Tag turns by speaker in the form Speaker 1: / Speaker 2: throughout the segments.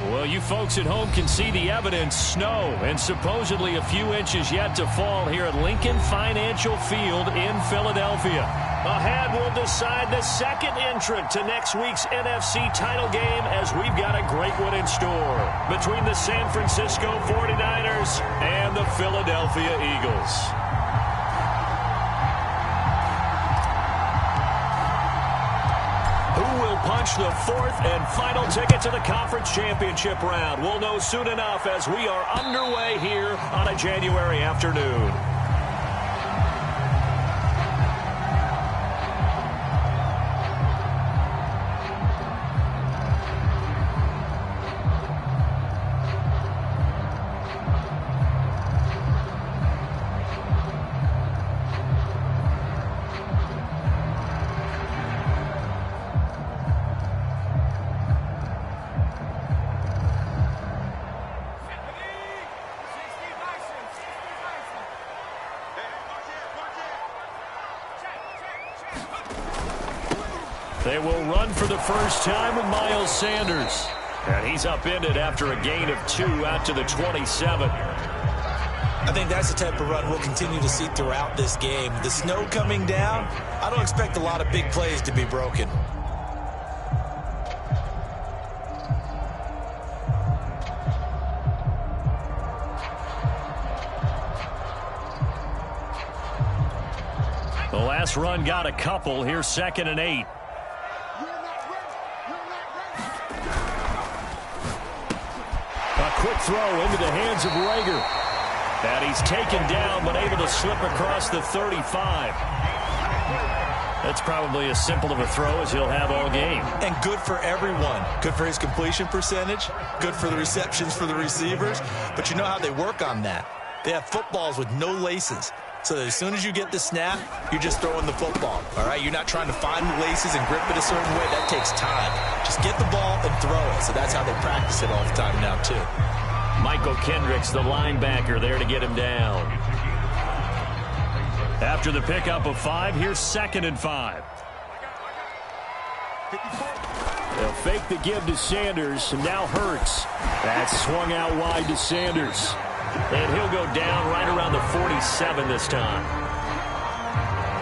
Speaker 1: Well, you folks at home can see the evidence. Snow and supposedly a few inches yet to fall here at Lincoln Financial Field in Philadelphia. Ahead, we'll decide the second entrant to next week's NFC title game as we've got a great one in store between the San Francisco 49ers and the Philadelphia Eagles. Who will punch the fourth and final ticket to the conference championship round? We'll know soon enough as we are underway here on a January afternoon. They will run for the first time with Miles Sanders. And he's upended after a gain of 2 out to the 27.
Speaker 2: I think that's the type of run we'll continue to see throughout this game. The snow coming down, I don't expect a lot of big plays to be broken.
Speaker 1: The last run got a couple. Here's 2nd and 8. Quick throw into the hands of Rager. And he's taken down but able to slip across the 35. That's probably as simple of a throw as he'll have all game.
Speaker 2: And good for everyone. Good for his completion percentage. Good for the receptions for the receivers. But you know how they work on that. They have footballs with no laces. So that as soon as you get the snap, you're just throwing the football. All right? You're not trying to find the laces and grip it a certain way. That takes time. Just get the ball and throw it. So that's how they practice it all the time now, too.
Speaker 1: Michael Kendricks, the linebacker, there to get him down. After the pickup of 5, here's 2nd and 5. They'll fake the give to Sanders, and now Hurts. That's swung out wide to Sanders. And he'll go down right around the 47 this time.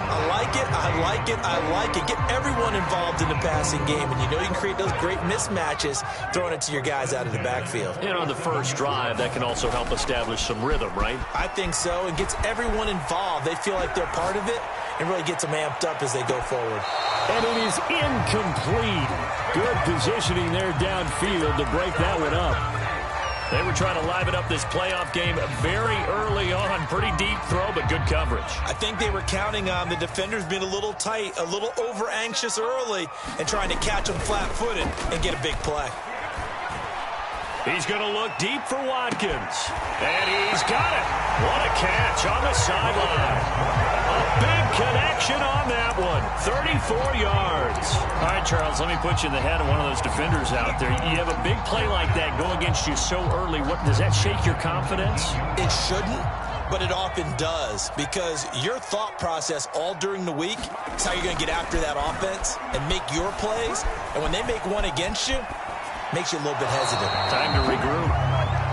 Speaker 2: I like it, I like it, I like it. Get everyone involved in the passing game, and you know you can create those great mismatches throwing it to your guys out of the backfield.
Speaker 1: And on the first drive, that can also help establish some rhythm, right?
Speaker 2: I think so. It gets everyone involved. They feel like they're part of it and really gets them amped up as they go forward.
Speaker 1: And it is incomplete. Good positioning there downfield to break that one up. They were trying to liven up this playoff game very early on. Pretty deep throw, but good coverage.
Speaker 2: I think they were counting on the defenders being a little tight, a little over-anxious early, and trying to catch them flat-footed and get a big play.
Speaker 1: He's going to look deep for Watkins. And he's got it. What a catch on the sideline. A big connection on that one. 34 yards. All right, Charles, let me put you in the head of one of those defenders out there. You have a big play like that go against you so early. What does that shake your confidence?
Speaker 2: It shouldn't, but it often does, because your thought process all during the week is how you're going to get after that offense and make your plays. And when they make one against you, makes you a little bit hesitant.
Speaker 1: Time to regroup.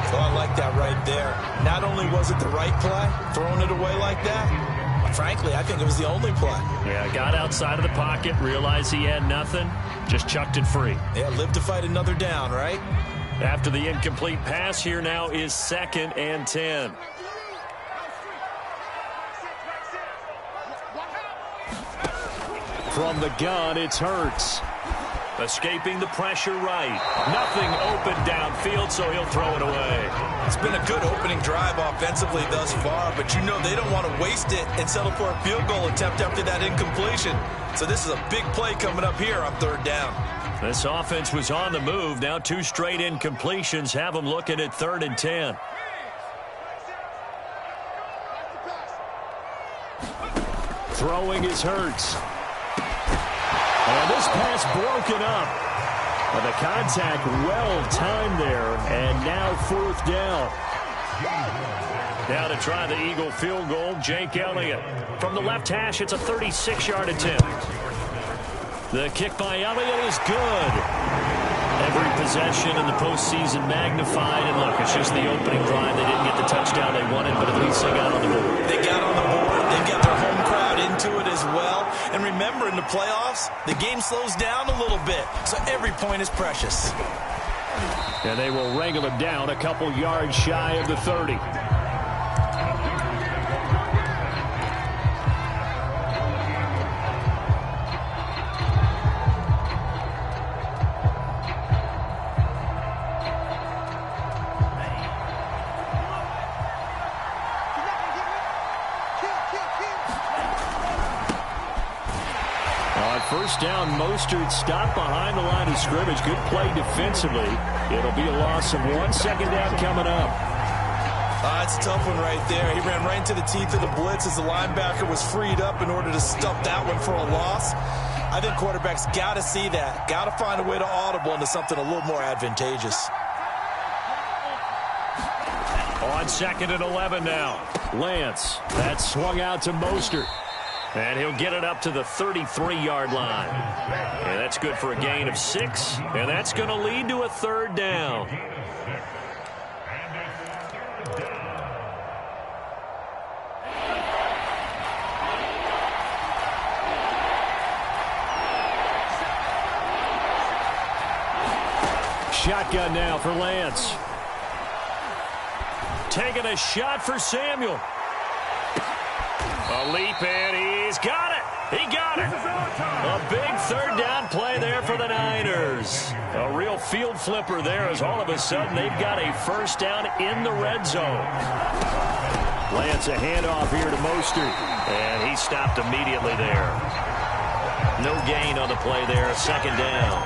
Speaker 2: Well, I like that right there. Not only was it the right play, throwing it away like that, frankly, I think it was the only play.
Speaker 1: Yeah, got outside of the pocket, realized he had nothing, just chucked it free.
Speaker 2: Yeah, live to fight another down, right?
Speaker 1: After the incomplete pass, here now is 2nd and 10. From the gun, it's Hurts. Escaping the pressure right. Nothing open downfield, so he'll throw it away.
Speaker 2: It's been a good opening drive offensively thus far, but you know they don't want to waste it and settle for a field goal attempt after that incompletion. So this is a big play coming up here on 3rd down.
Speaker 1: This offense was on the move. Now 2 straight incompletions have them looking at 3rd and 10. Throwing is Hurts. And this pass broken up. Well, the contact well-timed there, and now 4th down. Now to try the Eagle field goal, Jake Elliott. From the left hash, it's a 36-yard attempt. The kick by Elliott is good. Every possession in the postseason magnified. And look, it's just the opening drive. They didn't get the touchdown they wanted, but at least they got on the board.
Speaker 2: They got on the board. They've got their home crowd into it as well. And remember, in the playoffs, the game slows down a little bit, so every point is precious.
Speaker 1: And they will wrangle him down a couple yards shy of the 30. First down, Mostert stopped behind the line of scrimmage. Good play defensively. It'll be a loss of 1. Second down coming up.
Speaker 2: It's a tough one right there. He ran right into the teeth of the blitz as the linebacker was freed up in order to stop that one for a loss. I think quarterbacks got to see that. Got to find a way to audible into something a little more advantageous.
Speaker 1: On 2nd and 11 now. Lance. That swung out to Mostert. And he'll get it up to the 33-yard line. And that's good for a gain of 6. And that's going to lead to a 3rd down. Shotgun now for Lance. Taking a shot for Samuel. A leap, and he's got it. He got it. A big 3rd down play there for the Niners. A real field flipper there as all of a sudden they've got a 1st down in the red zone. Lance a handoff here to Mostert, and he stopped immediately there. No gain on the play there, 2nd down.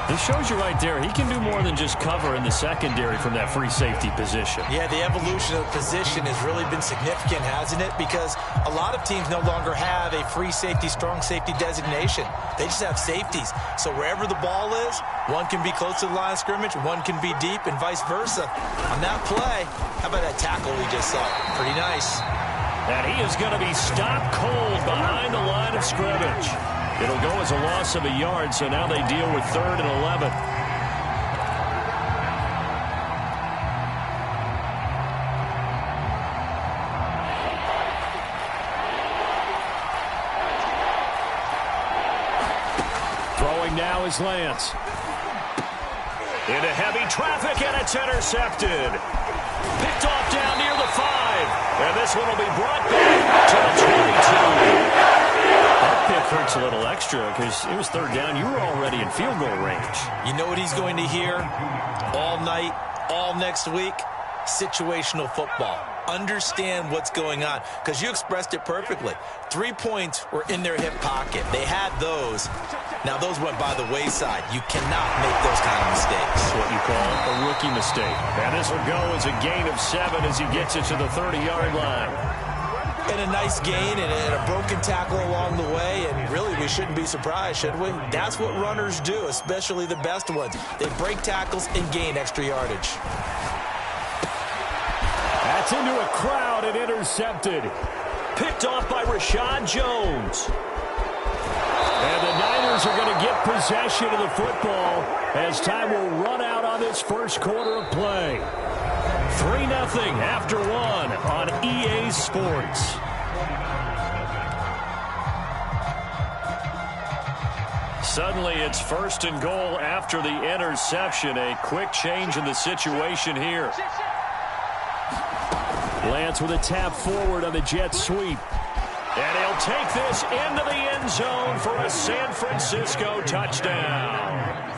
Speaker 1: This shows you right there, he can do more than just cover in the secondary from that free safety position.
Speaker 2: Yeah, the evolution of the position has really been significant, hasn't it? Because a lot of teams no longer have a free safety, strong safety designation. They just have safeties. So wherever the ball is, one can be close to the line of scrimmage, one can be deep, and vice versa. On that play, how about that tackle we just saw? Pretty nice.
Speaker 1: And he is going to be stopped cold behind the line of scrimmage. It'll go as a loss of a yard, so now they deal with 3rd and 11. Throwing now is Lance. Into heavy traffic, and it's intercepted. Picked off down near the 5. And this one will be brought back to the 22. That pick hurts a little extra because it was 3rd down. You were already in field goal range.
Speaker 2: You know what he's going to hear all night, all next week? Situational football. Understand what's going on, because you expressed it perfectly. 3 points were in their hip pocket. They had those. Now those went by the wayside. You cannot make those kind of mistakes.
Speaker 1: What you call a rookie mistake. And this will go as a gain of 7 as he gets it to the 30-yard line.
Speaker 2: And a nice gain and a broken tackle along the way, and really we shouldn't be surprised, should we? That's what runners do, especially the best ones. They break tackles and gain extra yardage.
Speaker 1: That's into a crowd and intercepted. Picked off by Rashad Jones. And the Niners are going to get possession of the football as time will run out on this first quarter of play. 3-0 after 1 on EA Sports. Suddenly it's 1st and goal after the interception. A quick change in the situation here. Lance with a tap forward on the jet sweep. And he'll take this into the end zone for a San Francisco touchdown.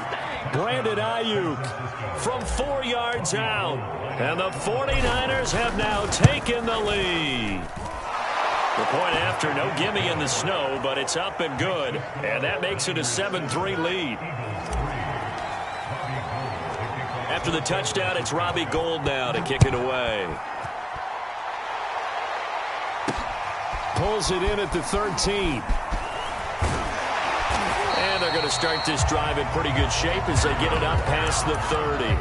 Speaker 1: Brandon Ayuk from 4 yards out. And the 49ers have now taken the lead. The point after, no gimme in the snow, but it's up and good. And that makes it a 7-3 lead. After the touchdown, it's Robbie Gould now to kick it away. Pulls it in at the 13. And they're going to start this drive in pretty good shape as they get it up past the 30.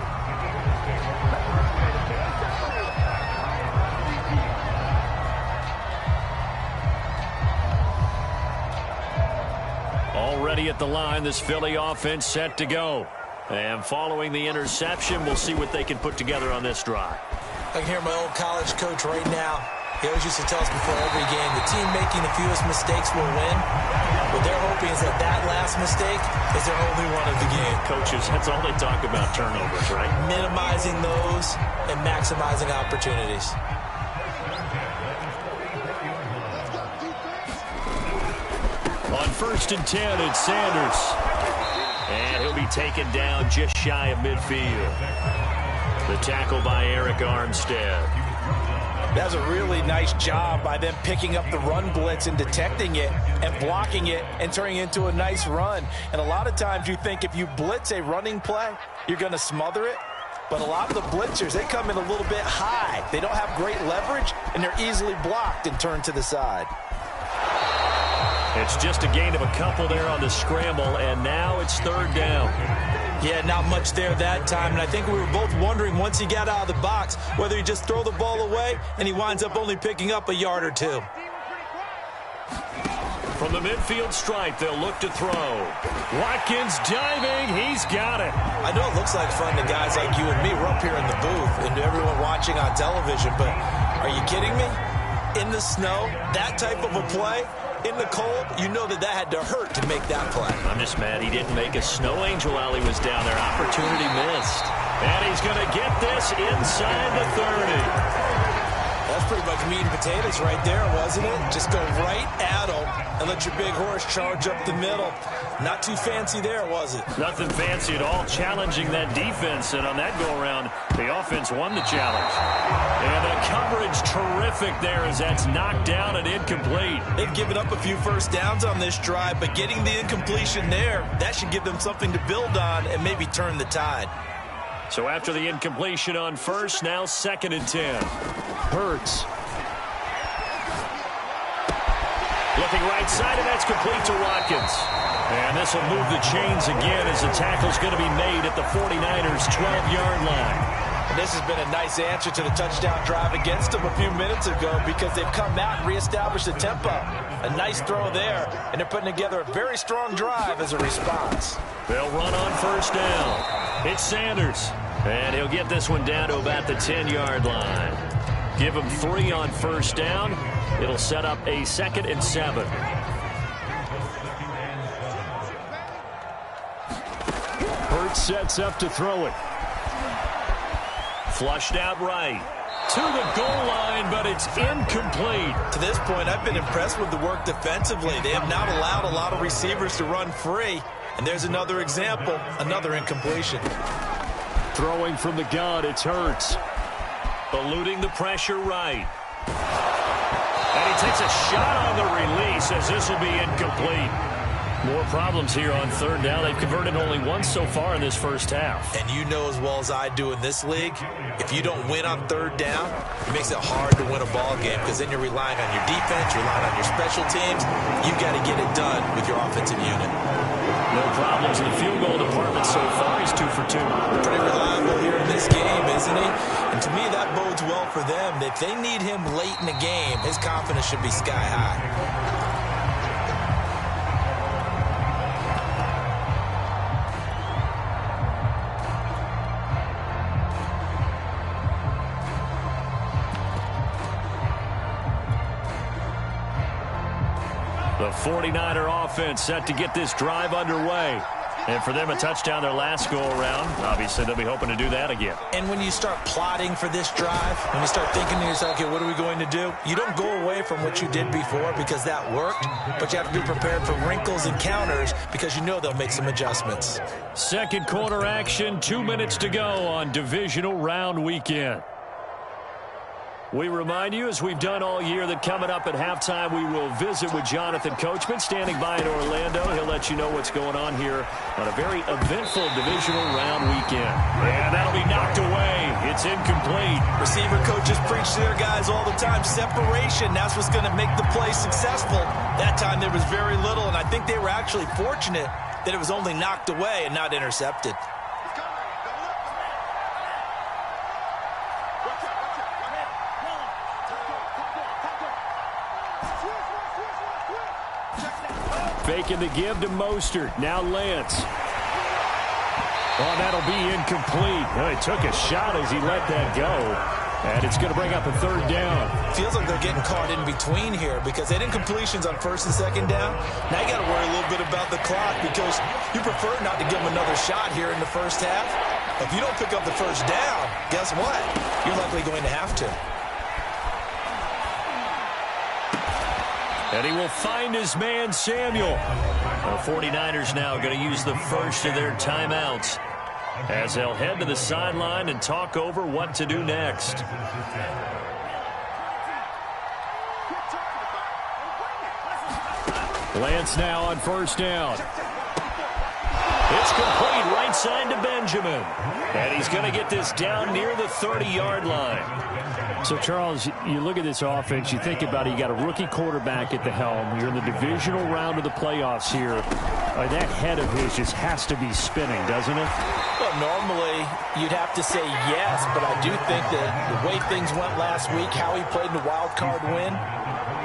Speaker 1: Already at the line, this Philly offense set to go. And following the interception, we'll see what they can put together on this drive.
Speaker 2: I can hear my old college coach right now. He always used to tell us before every game, the team making the fewest mistakes will win. What they're hoping is that last mistake is their only one of the game.
Speaker 1: Coaches, that's all they talk about, turnovers, right?
Speaker 2: Minimizing those and maximizing opportunities.
Speaker 1: On 1st and 10, it's Sanders. And he'll be taken down just shy of midfield. The tackle by Eric Armstead.
Speaker 3: That's a really nice job by them picking up the run blitz and detecting it and blocking it and turning it into a nice run. And a lot of times you think if you blitz a running play, you're going to smother it. But a lot of the blitzers, they come in a little bit high. They don't have great leverage, and they're easily blocked and turned to the side.
Speaker 1: It's just a gain of a couple there on the scramble, and now it's 3rd down.
Speaker 2: Yeah, not much there that time, and I think we were both wondering once he got out of the box whether he just throw the ball away and he winds up only picking up a yard or two.
Speaker 1: From the midfield stripe, they'll look to throw. Watkins diving, he's got it.
Speaker 2: I know it looks like fun to guys like you and me. We're up here in the booth and to everyone watching on television, but are you kidding me? In the snow, that type of a play, in the cold, you know that had to hurt to make that play.
Speaker 1: I'm just mad he didn't make a snow angel while he was down there. Opportunity missed. And he's going to get this inside the 30.
Speaker 2: That's pretty much meat and potatoes right there, wasn't it? Just go right at him and let your big horse charge up the middle. Not too fancy there, was it?
Speaker 1: Nothing fancy at all, challenging that defense. And on that go-around, the offense won the challenge. And the coverage terrific there as that's knocked down and incomplete.
Speaker 2: They've given up a few first downs on this drive, but getting the incompletion there, that should give them something to build on and maybe turn the tide.
Speaker 1: So after the incompletion on 1st, now 2nd and 10. Hurts. Looking right side, and that's complete to Watkins. And this will move the chains again as the tackle's going to be made at the 49ers' 12-yard line.
Speaker 3: And this has been a nice answer to the touchdown drive against them a few minutes ago because they've come out and reestablished the tempo. A nice throw there, and they're putting together a very strong drive as a response.
Speaker 1: They'll run on 1st down. It's Sanders. And he'll get this one down to about the 10-yard line. Give him 3 on 1st down. It'll set up a 2nd and 7. Hurts sets up to throw it. Flushed out right. To the goal line, but it's incomplete.
Speaker 2: To this point, I've been impressed with the work defensively. They have not allowed a lot of receivers to run free. And there's another example, another incompletion.
Speaker 1: Throwing from the gun, it's Hurts. Eluding the pressure right. And he takes a shot on the release as this will be incomplete. More problems here on 3rd down. They've converted only once so far in this first half.
Speaker 2: And you know as well as I do in this league, if you don't win on 3rd down, it makes it hard to win a ball game because then you're relying on your defense, you're relying on your special teams. You've got to get it done with your offensive unit.
Speaker 1: No problems in the field goal department so far. He's 2 for 2.
Speaker 2: Pretty reliable here in this game, isn't he? And to me, that bodes well for them. If they need him late in the game, his confidence should be sky high.
Speaker 1: The 49er offense set to get this drive underway. And for them, a touchdown their last go-around. Obviously, they'll be hoping to do that again.
Speaker 2: And when you start plotting for this drive, when you start thinking to yourself, okay, what are we going to do? You don't go away from what you did before because that worked, but you have to be prepared for wrinkles and counters because you know they'll make some adjustments.
Speaker 1: Second quarter action, 2 minutes to go on divisional round weekend. We remind you, as we've done all year, that coming up at halftime, we will visit with Jonathan Coachman, standing by in Orlando. He'll let you know what's going on here on a very eventful divisional round weekend. And that'll be knocked away. It's incomplete.
Speaker 2: Receiver coaches preach to their guys all the time. Separation, that's what's going to make the play successful. That time there was very little, and I think they were actually fortunate that it was only knocked away and not intercepted.
Speaker 1: Faking the give to Mostert. Now Lance. Oh, that'll be incomplete. Well, he took a shot as he let that go. And it's going to bring up a third down.
Speaker 3: Feels like they're getting caught in between here because they didn't completions on first and second down. Now you got to worry a little bit about the clock because you prefer not to give them another shot here in the first half. If you don't pick up the first down, guess what? You're likely going to have to.
Speaker 1: And he will find his man, Samuel. The 49ers now going to use the first of their timeouts as they'll head to the sideline and talk over what to do next. Lance now on first down. It's complete right side to Benjamin. And he's going to get this down near the 30-yard line.
Speaker 4: So, Charles, you look at this offense, you think about it, you got a rookie quarterback at the helm. You're in the divisional round of the playoffs here. That head of his just has to be spinning, doesn't it?
Speaker 3: Well, normally you'd have to say yes, but I do think that the way things went last week, how he played in the wild card win,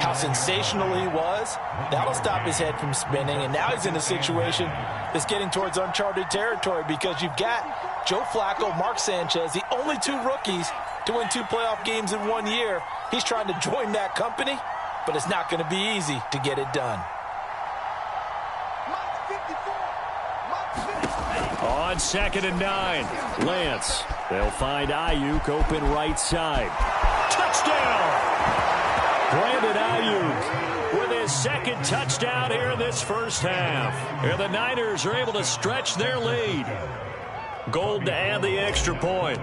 Speaker 3: how sensational he was, that'll stop his head from spinning. And now he's in a situation that's getting towards uncharted territory because you've got Joe Flacco, Mark Sanchez, the only two rookies to win 2 playoff games in 1 year. He's trying to join that company, but it's not going to be easy to get it done.
Speaker 1: On 2nd and 9, Lance. They'll find Ayuk open right side. Touchdown! Brandon Ayuk with his second touchdown here in this first half. Here the Niners are able to stretch their lead. Gold to add the extra point.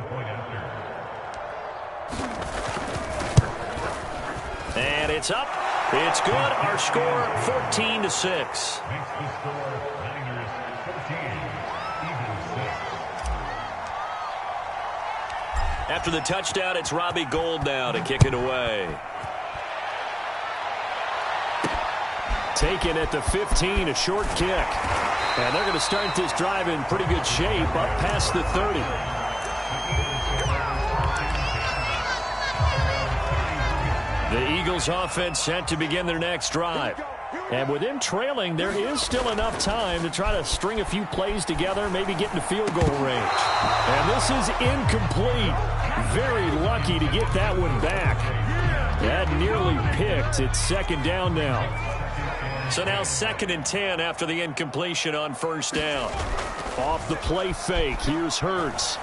Speaker 1: And it's up. It's good. Our score 14-6. After the touchdown, it's Robbie Gould now to kick it away. Taken at the 15, a short kick. And they're going to start this drive in pretty good shape up past the 30. The Eagles offense set to begin their next drive. And with them trailing, there is still enough time to try to string a few plays together, maybe get into field goal range. And this is incomplete. Very lucky to get that one back. That nearly picked. It's 2nd down now. So now 2nd and 10 after the incompletion on first down. Off the play fake. Here's Hurts.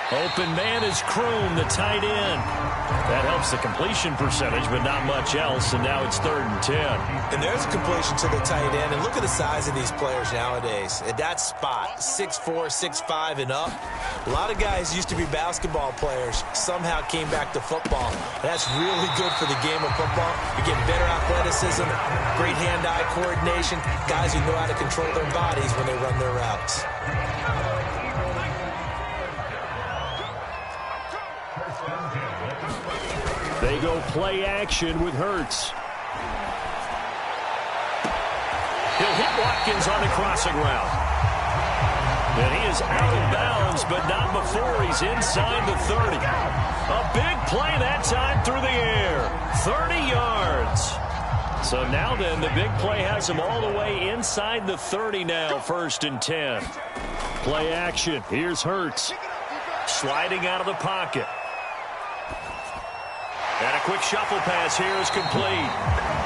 Speaker 1: Open man is Kroon, the tight end. That helps the completion percentage, but not much else, and now it's 3rd and 10.
Speaker 3: And there's a completion to the tight end, and look at the size of these players nowadays. At that spot, 6'4", 6'5", and up. A lot of guys used to be basketball players, somehow came back to football. That's really good for the game of football. You get better athleticism, great hand-eye coordination, guys who know how to control their bodies when they run their routes.
Speaker 1: They go play action with Hurts. He'll hit Watkins on the crossing route. And he is out of bounds, but not before he's inside the 30. A big play that time through the air. 30 yards. So now then, the big play has him all the way inside the 30 now, 1st and 10. Play action. Here's Hurts. Sliding out of the pocket. And a quick shuffle pass here is complete.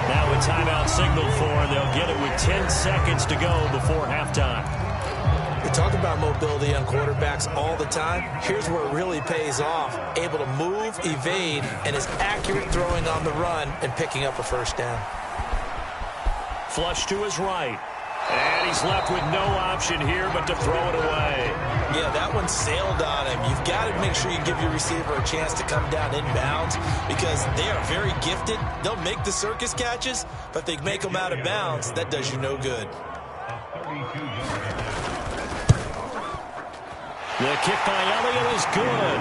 Speaker 1: Now a timeout signal for, and they'll get it with 10 seconds to go before halftime.
Speaker 3: We talk about mobility on quarterbacks all the time. Here's where it really pays off. Able to move, evade, and is accurate throwing on the run and picking up a first down.
Speaker 1: Flush to his right. And he's left with no option here but to throw it away.
Speaker 3: Yeah, that one sailed on him. You've got to make sure you give your receiver a chance to come down inbounds because they are very gifted. They'll make the circus catches, but if they make them out of bounds, that does you no good.
Speaker 1: The kick by Elliott is good.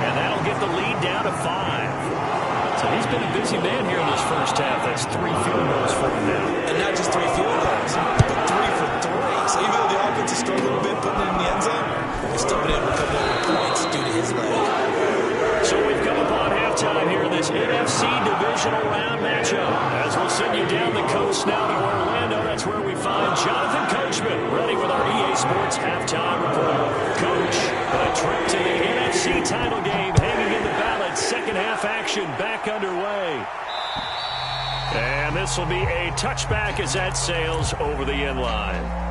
Speaker 1: And that'll get the lead down to 5. So he's been a busy man here in this first half. That's 3 field goals for him now.
Speaker 3: And not just 3 field goals, but 3 for 3. So even though the offense is struggling a bit putting it in the end zone, he's still been able to come down with points due to his leg.
Speaker 1: So we've come upon halftime here in this NFC divisional round matchup. As we'll send you down the coast now to Orlando, that's where we find Jonathan Coachman CBS Sports halftime report. Coach, a trip to the NFC title game hanging in the balance. Second half action back underway. And this will be a touchback as that sails over the end line.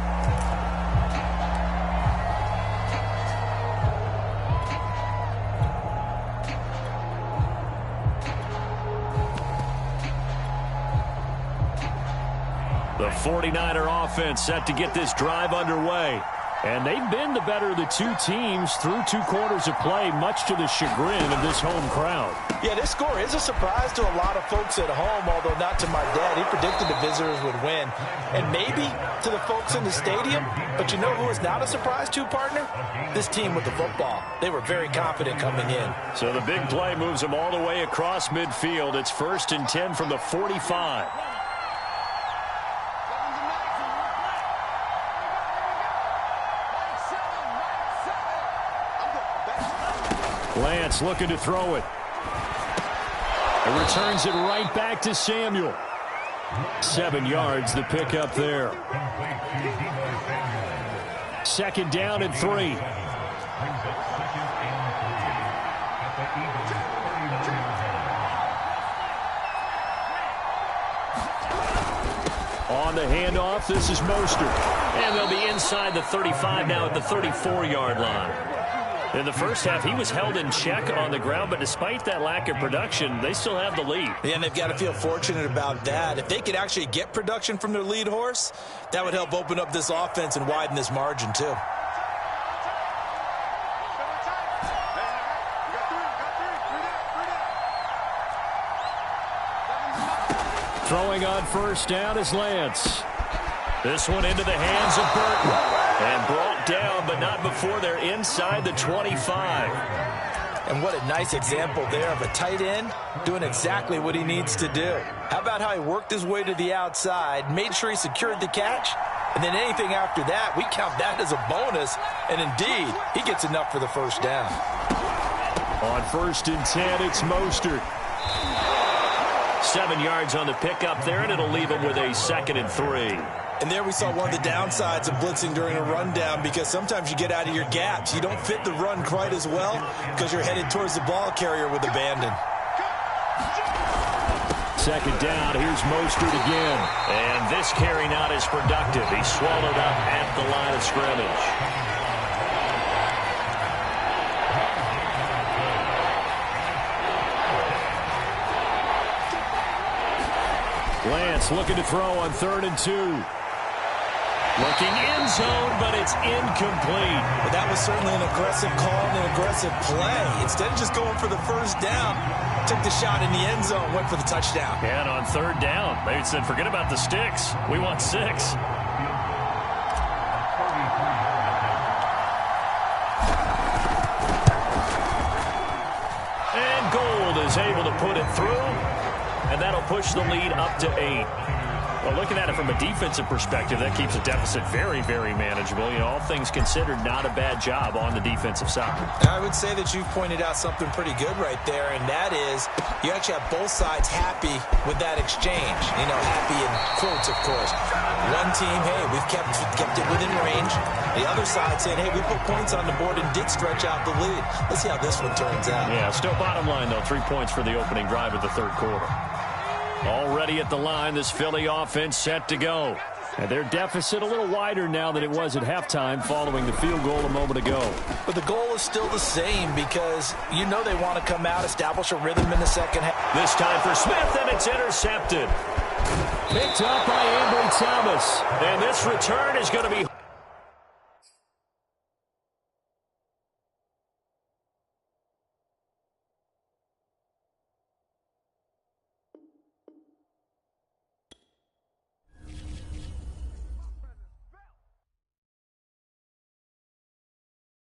Speaker 1: The 49er offense set to get this drive underway. And they've been the better of the two teams through 2 quarters of play, much to the chagrin of this home crowd.
Speaker 3: Yeah, this score is a surprise to a lot of folks at home, although not to my dad. He predicted the visitors would win. And maybe to the folks in the stadium. But you know who is not a surprise to, partner? This team with the football. They were very confident coming in.
Speaker 1: So the big play moves them all the way across midfield. It's 1st and 10 from the 45. Lance looking to throw it. It returns it right back to Samuel. 7 yards the pickup there. 2nd down and 3. On the handoff, this is Mostert. And they'll be inside the 35 now at the 34-yard line. In the first half, he was held in check on the ground, but despite that lack of production, they still have the lead.
Speaker 2: Yeah, and they've got to feel fortunate about that. If they could actually get production from their lead horse, that would help open up this offense and widen this margin, too.
Speaker 1: Throwing on 1st down is Lance. This one into the hands of Burton. And brought down, but not before they're inside the 25.
Speaker 3: And what a nice example there of a tight end doing exactly what he needs to do. How about how he worked his way to the outside, made sure he secured the catch, and then anything after that, we count that as a bonus. And indeed, he gets enough for the 1st down.
Speaker 1: On 1st and 10, it's Mostert. 7 yards on the pickup there, and it'll leave him with a 2nd and 3.
Speaker 2: And there we saw one of the downsides of blitzing during a rundown, because sometimes you get out of your gaps. You don't fit the run quite as well because you're headed towards the ball carrier with abandon.
Speaker 1: 2nd down, here's Mostert again. And this carry not as productive. He's swallowed up at the line of scrimmage. Lance looking to throw on 3rd and 2. Looking end zone, but it's incomplete.
Speaker 2: But that was certainly an aggressive call and an aggressive play. Instead of just going for the 1st down, took the shot in the end zone, went for the touchdown.
Speaker 1: And on 3rd down, they said, forget about the sticks. We want 6. And Gold is able to put it through. And that'll push the lead up to 8. Well, looking at it from a defensive perspective, that keeps the deficit very, very manageable. You know, all things considered, not a bad job on the defensive side.
Speaker 2: I would say that you've pointed out something pretty good right there, and that is you actually have both sides happy with that exchange. You know, happy in quotes, of course. One team, hey, we've kept it within range. The other side saying, hey, we put points on the board and did stretch out the lead. Let's see how this one turns out.
Speaker 1: Yeah, still bottom line, though, 3 points for the opening drive of the 3rd quarter. Already at the line, this Philly offense set to go. And their deficit a little wider now than it was at halftime following the field goal a moment ago.
Speaker 3: But the goal is still the same because you know they want to come out, establish a rhythm in the 2nd half.
Speaker 1: This time for Smith, and it's intercepted. Picked up by Ambry Thomas. And this return is going to be